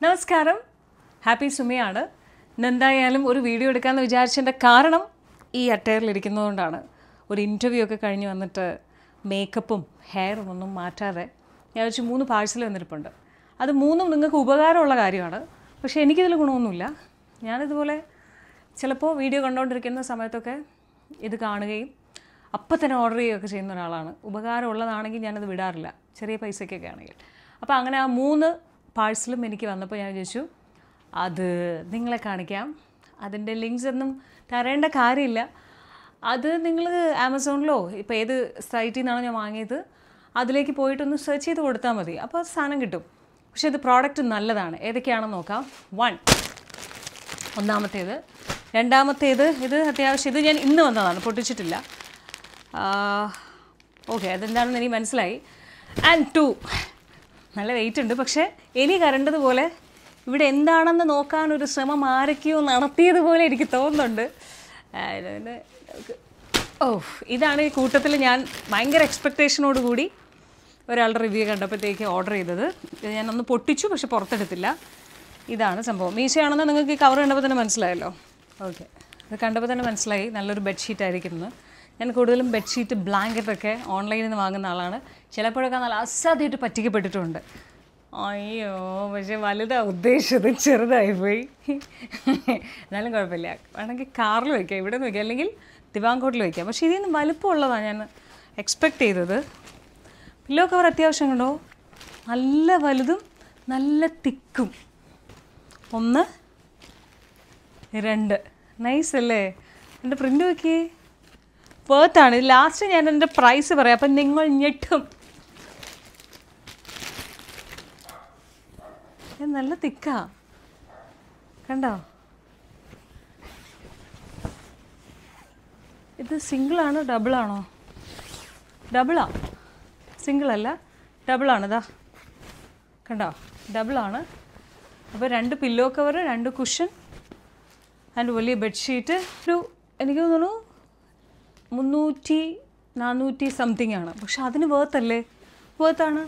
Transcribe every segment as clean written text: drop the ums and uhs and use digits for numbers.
നമസ്കാരം, ഹാപ്പി സുമയാണ്. എന്തായാലും ഒരു വീഡിയോ എടുക്കാമെന്ന് വിചാരിച്ചതിൻ്റെ കാരണം ഈ അട്ടയറിലിരിക്കുന്നതുകൊണ്ടാണ്. ഒരു ഇൻ്റർവ്യൂ ഒക്കെ കഴിഞ്ഞ് വന്നിട്ട് മേക്കപ്പും ഹെയറും ഒന്നും മാറ്റാതെ ഞാൻ വെച്ച് 3 പാഴ്സൽ വന്നിരിപ്പുണ്ട്. അത് 3ഉം നിങ്ങൾക്ക് ഉപകാരമുള്ള കാര്യമാണ്. പക്ഷേ എനിക്കിതിൽ ഗുണമൊന്നുമില്ല. ഞാനിതുപോലെ ചിലപ്പോൾ വീഡിയോ കണ്ടുകൊണ്ടിരിക്കുന്ന സമയത്തൊക്കെ ഇത് കാണുകയും അപ്പം തന്നെ ഓർഡർ ചെയ്യുകയൊക്കെ ചെയ്യുന്ന ഒരാളാണ്. ഉപകാരമുള്ളതാണെങ്കിൽ ഞാനത് വിടാറില്ല, ചെറിയ പൈസയ്ക്കൊക്കെ ആണെങ്കിൽ. അപ്പോൾ അങ്ങനെ ആ 3 പാഴ്സലും എനിക്ക് വന്നപ്പോൾ ഞാൻ വിചാരിച്ചു അത് നിങ്ങളെ കാണിക്കാം. അതിൻ്റെ ലിങ്ക്സ് ഒന്നും തരേണ്ട കാര്യമില്ല. അത് നിങ്ങൾ ആമസോണിലോ ഇപ്പോൾ ഏത് സൈറ്റിൽ നിന്നാണോ ഞാൻ വാങ്ങിയത് അതിലേക്ക് പോയിട്ടൊന്ന് സെർച്ച് ചെയ്ത് കൊടുത്താൽ മതി. അപ്പോൾ അത് സാധനം കിട്ടും. പക്ഷേ ഇത് പ്രോഡക്റ്റ് നല്ലതാണ്. ഏതൊക്കെയാണെന്ന് നോക്കാം. ഒന്നാമത്തേത്. രണ്ടാമത്തേത് ഇത് അത്യാവശ്യം ഇത് ഞാൻ ഇന്ന് വന്നതാണ്, പൊട്ടിച്ചിട്ടില്ല. ഓക്കെ, അതെന്താണെന്ന് എനിക്ക് മനസ്സിലായി. ആൻഡ് 2 നല്ല വെയിറ്റ് ഉണ്ട്. പക്ഷേ എലി കരണ്ടതുപോലെ ഇവിടെ എന്താണെന്ന് നോക്കാനൊരു ശ്രമം ആരൊക്കെയോ നടത്തിയതുപോലെ എനിക്ക് തോന്നുന്നുണ്ട്. ഇതാണ് ഈ കൂട്ടത്തിൽ ഞാൻ ഭയങ്കര എക്സ്പെക്റ്റേഷനോട് കൂടി ഒരാളുടെ റിവ്യൂ കണ്ടപ്പോഴത്തേക്ക് ഓർഡർ ചെയ്തത്. ഇത് ഞാനൊന്ന് പൊട്ടിച്ചു, പക്ഷെ പുറത്തെടുത്തില്ല. ഇതാണ് സംഭവം. മീശയാണെന്ന് നിങ്ങൾക്ക് ഈ കവർ കണ്ടപ്പോൾ തന്നെ മനസ്സിലായല്ലോ. ഓക്കെ, ഇത് കണ്ടപ്പോൾ തന്നെ മനസ്സിലായി നല്ലൊരു ബെഡ്ഷീറ്റ് ആയിരിക്കുന്നത്. ഞാൻ കൂടുതലും ബെഡ്ഷീറ്റ് ബ്ലാങ്കറ്റൊക്കെ ഓൺലൈനിൽ നിന്ന് വാങ്ങുന്ന ആളാണ്. ചിലപ്പോഴൊക്കെ നല്ല അസാധ്യമായിട്ട് പറ്റിക്കപ്പെട്ടിട്ടുണ്ട്. അയ്യോ, പക്ഷേ വലുതാണ് ഉദ്ദേശിച്ചത്, ചെറുതായിപ്പോയി. എന്നാലും കുഴപ്പമില്ല. വേണമെങ്കിൽ കാറിൽ വയ്ക്കാം, ഇവിടെ നിന്ന് വയ്ക്കാം, അല്ലെങ്കിൽ ദിവാങ്കോട്ടിൽ വയ്ക്കാം. പക്ഷേ ഇതിൽ നിന്ന് വലുപ്പമുള്ളതാണ് ഞാൻ എക്സ്പെക്റ്റ് ചെയ്തത്. പില്ലോ കവർ അത്യാവശ്യം കണ്ടോ, നല്ല വലുതും നല്ല തിക്കും. 1 2 നൈസ് അല്ലേ? എൻ്റെ പ്രിൻ്റ് നോക്കിയേ, വേർത്താണ്. ഇത് ലാസ്റ്റ് ഞാൻ എൻ്റെ പ്രൈസ് പറയാം, അപ്പം നിങ്ങൾ ഞെട്ടും. നല്ല തിക്കാ, കണ്ടോ? ഇത് സിംഗിളാണോ ഡബിളാണോ? ഡബിളാ, സിംഗിളല്ല, ഡബിളാണ്. ഇതാ കണ്ടോ, ഡബിളാണ്. അപ്പോൾ 2 പില്ലോ കവർ, 2 കുഷൻ ആൻഡ് വലിയ ബെഡ്ഷീറ്റ്. ഒരു എനിക്ക് തോന്നുന്നു 300-400 സംതിങ് ആണ്. പക്ഷെ അതിന് വേർത്തല്ലേ? വേർത്താണ്.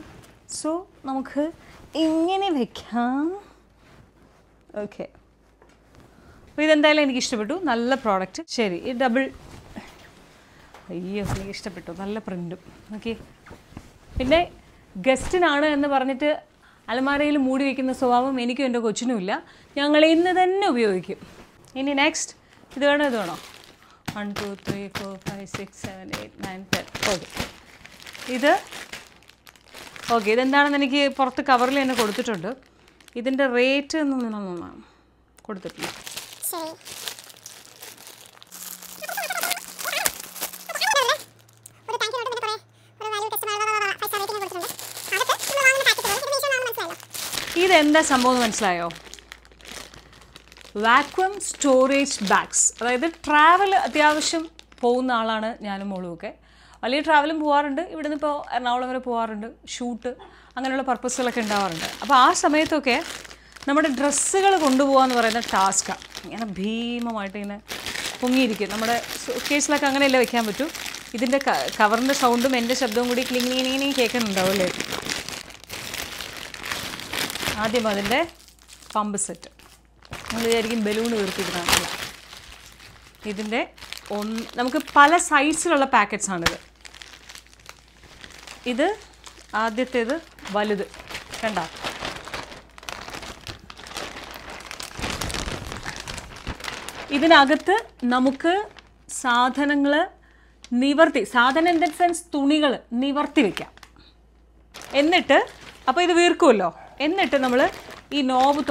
സോ നമുക്ക് ഇങ്ങനെ വയ്ക്കാം. ഓക്കെ, അപ്പോൾ ഇതെന്തായാലും എനിക്ക് ഇഷ്ടപ്പെട്ടു. നല്ല പ്രോഡക്റ്റ്. ശരി, ഈ ഡബിൾ, അയ്യോ എനിക്ക് ഇഷ്ടപ്പെട്ടു. നല്ല പ്രിൻറ്റും. ഓക്കെ, പിന്നെ ഗസ്റ്റിനാണ് എന്ന് പറഞ്ഞിട്ട് അലമാരയിൽ മൂടി വയ്ക്കുന്ന സ്വഭാവം എനിക്കും എൻ്റെ കൊച്ചിനുമില്ല. ഞങ്ങൾ ഇന്ന് തന്നെ ഉപയോഗിക്കും. ഇനി നെക്സ്റ്റ് ഇത് വേണോ? ഇത് വേണോ? 1 2 3 4 5 6 7 8 9 10. ഓക്കെ, ഇത് ഓക്കെ. ഇതെന്താണെന്ന് എനിക്ക് പുറത്ത് കവറിൽ തന്നെ കൊടുത്തിട്ടുണ്ട്. ഇതിൻ്റെ റേറ്റ് ഒന്നും കൊടുത്തിട്ടില്ല. ഇതെന്താ സംഭവം എന്ന് മനസ്സിലായോ? Vacuum storage bags. അതായത് ട്രാവൽ അത്യാവശ്യം പോകുന്ന ആളാണ് ഞാനും മോളും ഒക്കെ. വലിയ ട്രാവലും പോകാറുണ്ട്. ഇവിടുന്ന് ഇപ്പോൾ എറണാകുളം വരെ പോകാറുണ്ട്, ഷൂട്ട് അങ്ങനെയുള്ള പർപ്പസുകളൊക്കെ ഉണ്ടാവാറുണ്ട്. അപ്പോൾ ആ സമയത്തൊക്കെ നമ്മുടെ ഡ്രസ്സുകൾ കൊണ്ടുപോകാമെന്ന് പറയുന്ന ടാസ്ക്കാണ്. ഇങ്ങനെ ഭീമമായിട്ട് ഇങ്ങനെ പൊങ്ങിയിരിക്കും. നമ്മുടെ കേസിലൊക്കെ അങ്ങനെയല്ലേ വയ്ക്കാൻ പറ്റും. ഇതിൻ്റെ കവറിൻ്റെ സൗണ്ടും എൻ്റെ ശബ്ദവും കൂടി ക്ലിങ്ങിനി കേൾക്കുന്നുണ്ടാവും അല്ലേ? ആദ്യം അതിൻ്റെ പമ്പ് സെറ്റ്. നമ്മൾ വിചാരിക്കും ബലൂൺ വീർപ്പിക്കുന്നതല്ല. ഇതിൻ്റെ നമുക്ക് പല സൈസിലുള്ള പാക്കറ്റ്സാണിത്. ഇത് ആദ്യത്തേത് വലുത് കണ്ടോ? ഇതിനകത്ത് നമുക്ക് സാധനങ്ങൾ സാധനം ഇൻ ദ സെൻസ് തുണികൾ നിവർത്തി വയ്ക്കാം. എന്നിട്ട് അപ്പോൾ ഇത് വീർക്കുമല്ലോ. എന്നിട്ട് നമ്മൾ ഈ നോബ്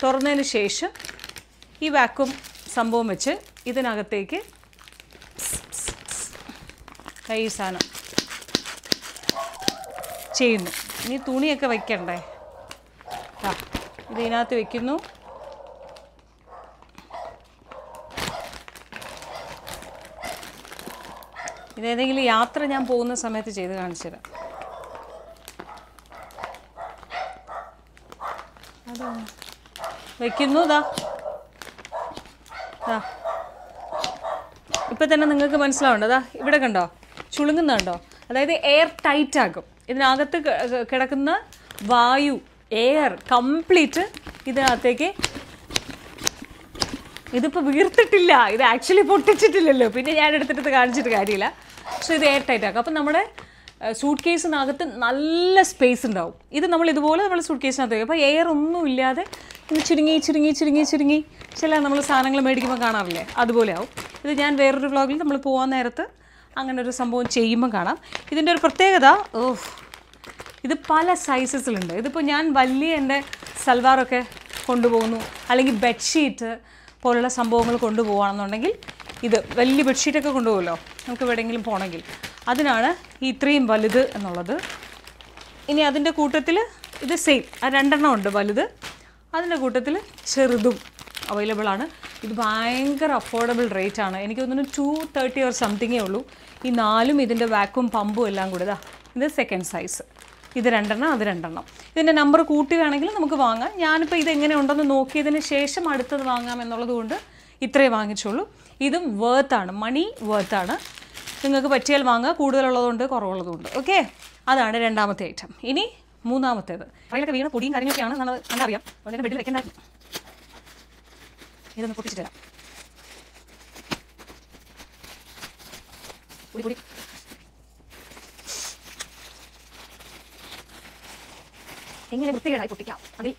തുറന്നതിന് ശേഷം ഈ വാക്വം സംഭവം വെച്ച് ഇതിനകത്തേക്ക് ഈ സാധനം ചെയ്യുന്നു. ഇനി തുണിയൊക്കെ വയ്ക്കണ്ടേ? ഇതിനകത്ത് വയ്ക്കുന്നു. ഇതേതെങ്കിലും യാത്ര ഞാൻ പോകുന്ന സമയത്ത് ചെയ്ത് കാണിച്ചു തരാം. വയ്ക്കുന്നു. ഇപ്പം തന്നെ നിങ്ങൾക്ക് മനസ്സിലാവുണ്ടോ? ഇവിടെ കണ്ടോ, ചുളുങ്ങുന്നുണ്ടോ? അതായത് എയർ ടൈറ്റ് ആക്കും. ഇതിനകത്ത് കിടക്കുന്ന വായു എയർ കംപ്ലീറ്റ് ഇതിനകത്തേക്ക്. ഇതിപ്പോൾ വീർത്തിട്ടില്ല, ഇത് ആക്ച്വലി പൊട്ടിച്ചിട്ടില്ലല്ലോ, പിന്നെ ഞാൻ എടുത്തിട്ട് കാണിച്ചിട്ട് കാര്യമില്ല. സോ ഇത് എയർ ടൈറ്റ് ആക്കാം. അപ്പം നമ്മുടെ സൂട്ട് കേസിനകത്ത് നല്ല സ്പേസ് ഉണ്ടാവും. ഇത് നമ്മൾ ഇതുപോലെ നമ്മൾ സൂട്ട് കേസിനകത്ത് വയ്ക്കും. അപ്പോൾ എയർ ഒന്നും ഇല്ലാതെ ഇത് ചുരുങ്ങി ചില നമ്മൾ സാധനങ്ങൾ മേടിക്കുമ്പോൾ കാണാറില്ലേ, അതുപോലെ ആവും. ഇത് ഞാൻ വേറൊരു വ്ളോഗിൽ നമ്മൾ പോകാൻ നേരത്ത് അങ്ങനെ ഒരു സംഭവം ചെയ്യുമ്പോൾ കാണാം. ഇതിൻ്റെ ഒരു പ്രത്യേകത, ഇത് പല സൈസസിലുണ്ട്. ഇതിപ്പോൾ ഞാൻ വലിയ എൻ്റെ സൽവാറൊക്കെ കൊണ്ടുപോകുന്നു, അല്ലെങ്കിൽ ബെഡ്ഷീറ്റ് പോലുള്ള സംഭവങ്ങൾ കൊണ്ടുപോകുകയാണെന്നുണ്ടെങ്കിൽ, ഇത് വലിയ ബെഡ്ഷീറ്റൊക്കെ കൊണ്ടുപോകുമല്ലോ നമുക്ക് എവിടെയെങ്കിലും പോകണമെങ്കിൽ, അതിനാണ് ഈ ഇത്രയും വലുത് എന്നുള്ളത്. ഇനി അതിൻ്റെ കൂട്ടത്തിൽ ഇത് സെയിം, ആ 2 എണ്ണം ഉണ്ട് വലുത്, അതിൻ്റെ കൂട്ടത്തിൽ ചെറുതും അവൈലബിൾ ആണ്. ഇത് ഭയങ്കര അഫോർഡബിൾ റേറ്റ് ആണ്. എനിക്ക് തോന്നുന്നു 230 or സംതിങ്ങേ ഉള്ളൂ. ഈ 4ഉം ഇതിൻ്റെ വാക്വം പമ്പും എല്ലാം കൂടെ. ഇത് സെക്കൻഡ് സൈസ്, ഇത് 2 എണ്ണം, അത് 2 എണ്ണം. ഇതിൻ്റെ നമ്പർ കൂട്ടി വേണമെങ്കിൽ നമുക്ക് വാങ്ങാം. ഞാനിപ്പോൾ ഇതെങ്ങനെ ഉണ്ടെന്ന് നോക്കിയതിന് ശേഷം അടുത്തത് വാങ്ങാം എന്നുള്ളത് കൊണ്ട് ഇത്രേ വാങ്ങിച്ചുള്ളൂ. ഇതും വേർത്താണ്, മണി വേർത്താണ്. നിങ്ങൾക്ക് പറ്റിയാൽ വാങ്ങുക, കൂടുതലുള്ളതുകൊണ്ട് കുറവുള്ളതുകൊണ്ട്. ഓക്കെ, അതാണ് 2ാമത്തെ ഐറ്റം. ഇനി 3ാമത്തേത്, അതിലൊക്കെ വീണ പൊടിയും കാര്യങ്ങളൊക്കെയാണ് കണ്ടറിയാം. വളരെ ബെഡിൽ വെക്കേണ്ടായിരുന്നു. ഇതൊന്ന് പൊട്ടിച്ചിട്ട് തരാം. പൊടി എങ്ങനെ വൃത്തികേടായി പൊട്ടിക്കാം, അതിൽ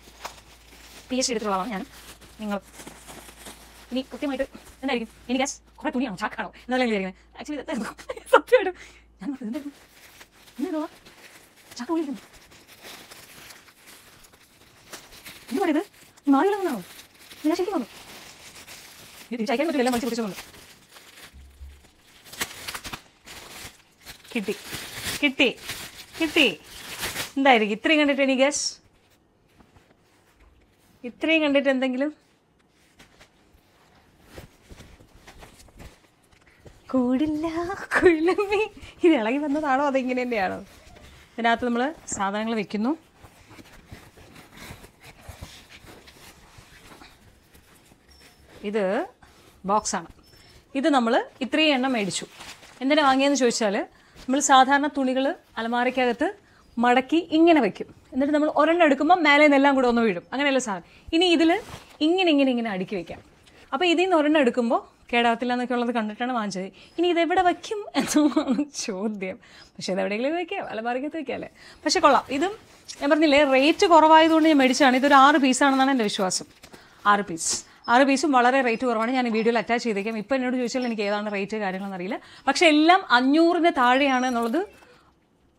PhD എടുത്തുള്ള ആളാണ് ഞാൻ. നിങ്ങൾ ഇനി കൃത്യമായിട്ട് എന്തായിരിക്കും, ഇനി ഗ്യാസ് കുറേ തുണിയാണോ ചാക്കാണോ എന്നല്ല വിചാരിക്കുന്നത്. ആക്ച്വലി സത്യമായിട്ടും ഞാൻ എന്തായിരുന്നു എന്താ ചാക്ക വിളിക്കുന്നു. എന്ത് പറയുന്നത്, മാറിയില്ലെന്നാണോ? ഞാൻ ശരിക്കും വന്നു ഇത് തിരിച്ചയക്കാൻ പറ്റില്ല, എല്ലാം വലിച്ചു പിടിച്ചു. കിട്ടി കിട്ടി കിട്ടി. എന്തായിരിക്കും ഇത്രയും കണ്ടിട്ട്? എനിക്ക് ഗസ് ഇത്രയും കണ്ടിട്ട് എന്തെങ്കിലും കൂടില്ല കുഴലമ്മി. ഇത് ഇളകി വന്നതാണോ അതെങ്ങനെ തന്നെയാണോ? ഇതിനകത്ത് നമ്മൾ സാധനങ്ങൾ വെക്കുന്നു. ഇത് ബോക്സാണ്. ഇത് നമ്മൾ ഇത്രയും എണ്ണം മേടിച്ചു. എന്തിനാണ് വാങ്ങിയതെന്ന് ചോദിച്ചാൽ, നമ്മൾ സാധാരണ തുണികൾ അലമാരയ്ക്കകത്ത് മടക്കി ഇങ്ങനെ വയ്ക്കും. എന്നിട്ട് നമ്മൾ ഒരെണ്ണം എടുക്കുമ്പോൾ മേലെ നിന്നെല്ലാം കൂടെ ഒന്ന് വീഴും, അങ്ങനെയല്ല സാധനം. ഇനി ഇതിൽ ഇങ്ങനെ അടുക്കി വയ്ക്കാം. അപ്പോൾ ഇതിൽ നിന്ന് ഒരെണ്ണം എടുക്കുമ്പോൾ കേടാവത്തില്ല എന്നൊക്കെ ഉള്ളത് കണ്ടിട്ടാണ് വാങ്ങിച്ചത്. ഇനി ഇതെവിടെ വയ്ക്കും എന്നാണ് ചോദ്യം. പക്ഷേ ഇതെവിടെയെങ്കിലും വയ്ക്കാം, അലമാരയ്ക്കകത്ത് വയ്ക്കാമല്ലേ. പക്ഷേ കൊള്ളാം. ഇതും ഞാൻ പറഞ്ഞില്ലേ റേറ്റ് കുറവായതുകൊണ്ട് ഞാൻ മേടിച്ചതാണ്. ഇതൊരു 6 പീസാണെന്നാണ് എൻ്റെ വിശ്വാസം. 6 പീസും വളരെ റേറ്റ് കുറവാണ്. ഞാൻ ഈ വീഡിയോയിൽ അറ്റാച്ച് ചെയ്തേക്കാം. ഇപ്പോൾ എന്നോട് ചോദിച്ചാൽ എനിക്ക് ഏതാണ് റേറ്റ് കാര്യങ്ങളെന്ന് അറിയില്ല. പക്ഷേ എല്ലാം 500-ന് താഴെയാണ് എന്നുള്ളത്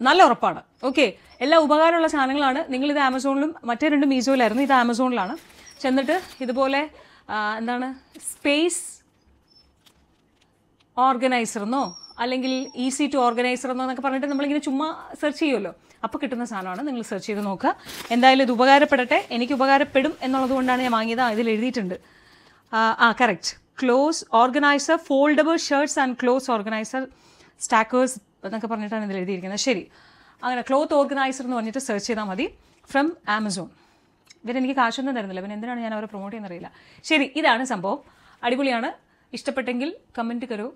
നല്ല ഉറപ്പാണ്. ഓക്കെ, എല്ലാ ഉപകാരമുള്ള സാധനങ്ങളാണ്. നിങ്ങളിത് ആമസോണിലും മറ്റേ 2 മീസോയിലായിരുന്നു, ഇത് ആമസോണിലാണ്. ചെന്നിട്ട് ഇതുപോലെ എന്താണ് സ്പേസ് ഓർഗനൈസറെന്നോ അല്ലെങ്കിൽ ഈസി ടു ഓർഗനൈസറെന്നോ എന്നൊക്കെ പറഞ്ഞിട്ട് നമ്മളിങ്ങനെ ചുമ്മാ സെർച്ച് ചെയ്യുമല്ലോ, അപ്പോൾ കിട്ടുന്ന സാധനമാണ്. നിങ്ങൾ സെർച്ച് ചെയ്ത് നോക്കുക. എന്തായാലും ഇത് ഉപകാരപ്പെടട്ടെ, എനിക്ക് ഉപകാരപ്പെടും എന്നുള്ളത് കൊണ്ടാണ് ഞാൻ വാങ്ങിയത്. ഇതിൽ എഴുതിയിട്ടുണ്ട്. Correct. Clothes organiser, foldable shirts and clothes organiser, stackers എന്നൊക്കെ പറഞ്ഞിട്ടാണ് ഇതിൽ എഴുതിയിരിക്കുന്നത്. ശരി, അങ്ങനെ ക്ലോത്ത് ഓർഗനൈസർ എന്ന് പറഞ്ഞിട്ട് സെർച്ച് ചെയ്താൽ മതി. From Amazon. ഇവരെനിക്ക് കാശൊന്നും തരുന്നില്ല, പിന്നെ എന്തിനാണ് ഞാൻ അവരെ പ്രൊമോട്ട് ചെയ്യുന്നറിയില്ല. ശരി, ഇതാണ് സംഭവം. അടിപൊളിയാണ്. ഇഷ്ടപ്പെട്ടെങ്കിൽ കമൻറ്റ് കരൂ.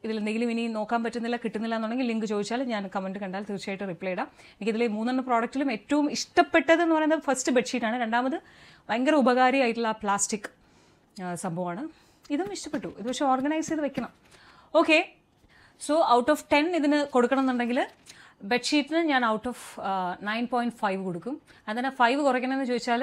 ഇതിലെന്തെങ്കിലും ഇനി നോക്കാൻ പറ്റുന്നില്ല, കിട്ടുന്നില്ല എന്നുണ്ടെങ്കിൽ ലിങ്ക് ചോദിച്ചാൽ ഞാൻ കമൻറ്റ് കണ്ടാൽ തീർച്ചയായിട്ടും റിപ്ലൈ ഇടാം. എനിക്കിതിൽ 3 പ്രോഡക്റ്റിലും ഏറ്റവും ഇഷ്ടപ്പെട്ടതെന്ന് പറയുന്നത് ഫസ്റ്റ് ബെഡ്ഷീറ്റാണ്. 2ാമത് ഭയങ്കര ഉപകാരിയായിട്ടുള്ള ആ പ്ലാസ്റ്റിക് സംഭവമാണ്. ഇതും ഇഷ്ടപ്പെട്ടു. ഇത് പക്ഷേ ഓർഗനൈസ് ചെയ്ത് വെക്കണം. ഓക്കെ, സോ ഔട്ട് ഓഫ് 10 ഇതിന് കൊടുക്കണം എന്നുണ്ടെങ്കിൽ ബെഡ്ഷീറ്റിന് ഞാൻ ഔട്ട് ഓഫ് 9.5 കൊടുക്കും. അതിന് 5 കുറയ്ക്കണമെന്ന് ചോദിച്ചാൽ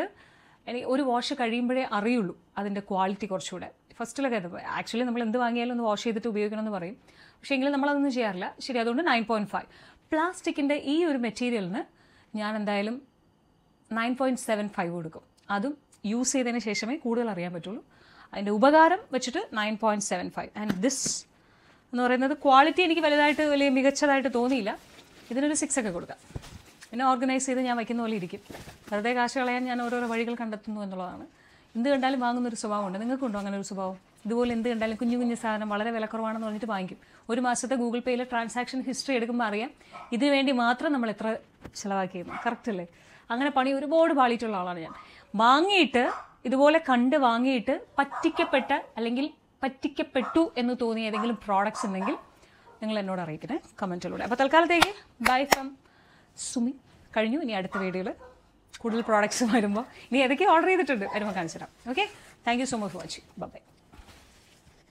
എനിക്ക് ഒരു വാഷ് കഴിയുമ്പോഴേ അറിയുള്ളൂ അതിൻ്റെ ക്വാളിറ്റി കുറച്ചുകൂടെ. ഫസ്റ്റിലൊക്കെ ആക്ച്വലി നമ്മൾ എന്ത് വാങ്ങിയാലും ഒന്ന് വാഷ് ചെയ്തിട്ട് ഉപയോഗിക്കണമെന്ന് പറയും, പക്ഷേ എങ്കിലും നമ്മളതൊന്നും ചെയ്യാറില്ല. ശരി, അതുകൊണ്ട് 9.5. പ്ലാസ്റ്റിക്കിൻ്റെ ഈ ഒരു മെറ്റീരിയലിന് ഞാൻ എന്തായാലും 9.75 കൊടുക്കും. അതും യൂസ് ചെയ്തതിന് ശേഷമേ കൂടുതൽ അറിയാൻ പറ്റുള്ളൂ. അതിൻ്റെ ഉപകാരം വെച്ചിട്ട് 9.75. ആൻഡ് ദിസ് എന്ന് പറയുന്നത് ക്വാളിറ്റി എനിക്ക് വലുതായിട്ട് വലിയ മികച്ചതായിട്ട് തോന്നിയില്ല. ഇതിനൊരു 6 ഒക്കെ കൊടുക്കാം. പിന്നെ ഓർഗനൈസ് ചെയ്ത് ഞാൻ വയ്ക്കുന്ന പോലെ ഇരിക്കും. വെറുതെ കാശ് കളയാൻ ഞാൻ ഓരോരോ വഴികൾ കണ്ടെത്തുന്നു എന്നുള്ളതാണ്. എന്ത് കണ്ടാലും വാങ്ങുന്നൊരു സ്വഭാവമുണ്ട്. നിങ്ങൾക്കുണ്ടോ അങ്ങനെ ഒരു സ്വഭാവം? ഇതുപോലെ എന്ത് കണ്ടാലും കുഞ്ഞു സാധനം വളരെ വിലക്കുറവാണെന്ന് പറഞ്ഞിട്ട് വാങ്ങിക്കും. ഒരു മാസത്തെ ഗൂഗിൾ പേയിലെ ട്രാൻസാക്ഷൻ ഹിസ്റ്ററി എടുക്കുമ്പോൾ അറിയാം ഇതിനു വേണ്ടി മാത്രം നമ്മൾ എത്ര ചിലവാക്കിയിരുന്നു. കറക്റ്റ് അല്ലേ? അങ്ങനെ പണി ഒരുപാട് പാളിയിട്ടുള്ള ആളാണ് ഞാൻ. വാങ്ങിയിട്ട് ഇതുപോലെ കണ്ട് വാങ്ങിയിട്ട് പറ്റിക്കപ്പെട്ടു എന്ന് തോന്നിയ ഏതെങ്കിലും പ്രോഡക്ട്സ് ഉണ്ടെങ്കിൽ നിങ്ങൾ എന്നോട് അറിയിക്കണേ കമൻറ്റിലൂടെ. അപ്പോൾ തൽക്കാലത്തേക്ക് ബൈ ഫ്രം സുമി കഴിഞ്ഞു. ഇനി അടുത്ത വീഡിയോയിൽ കൂടുതൽ പ്രോഡക്റ്റ്സ് വരുമ്പോൾ ഇനി ഏതൊക്കെ ഓർഡർ ചെയ്തിട്ടുണ്ട് വരുമ്പോൾ കാണിച്ചു തരാം. Okay, thank you so much for watching. By.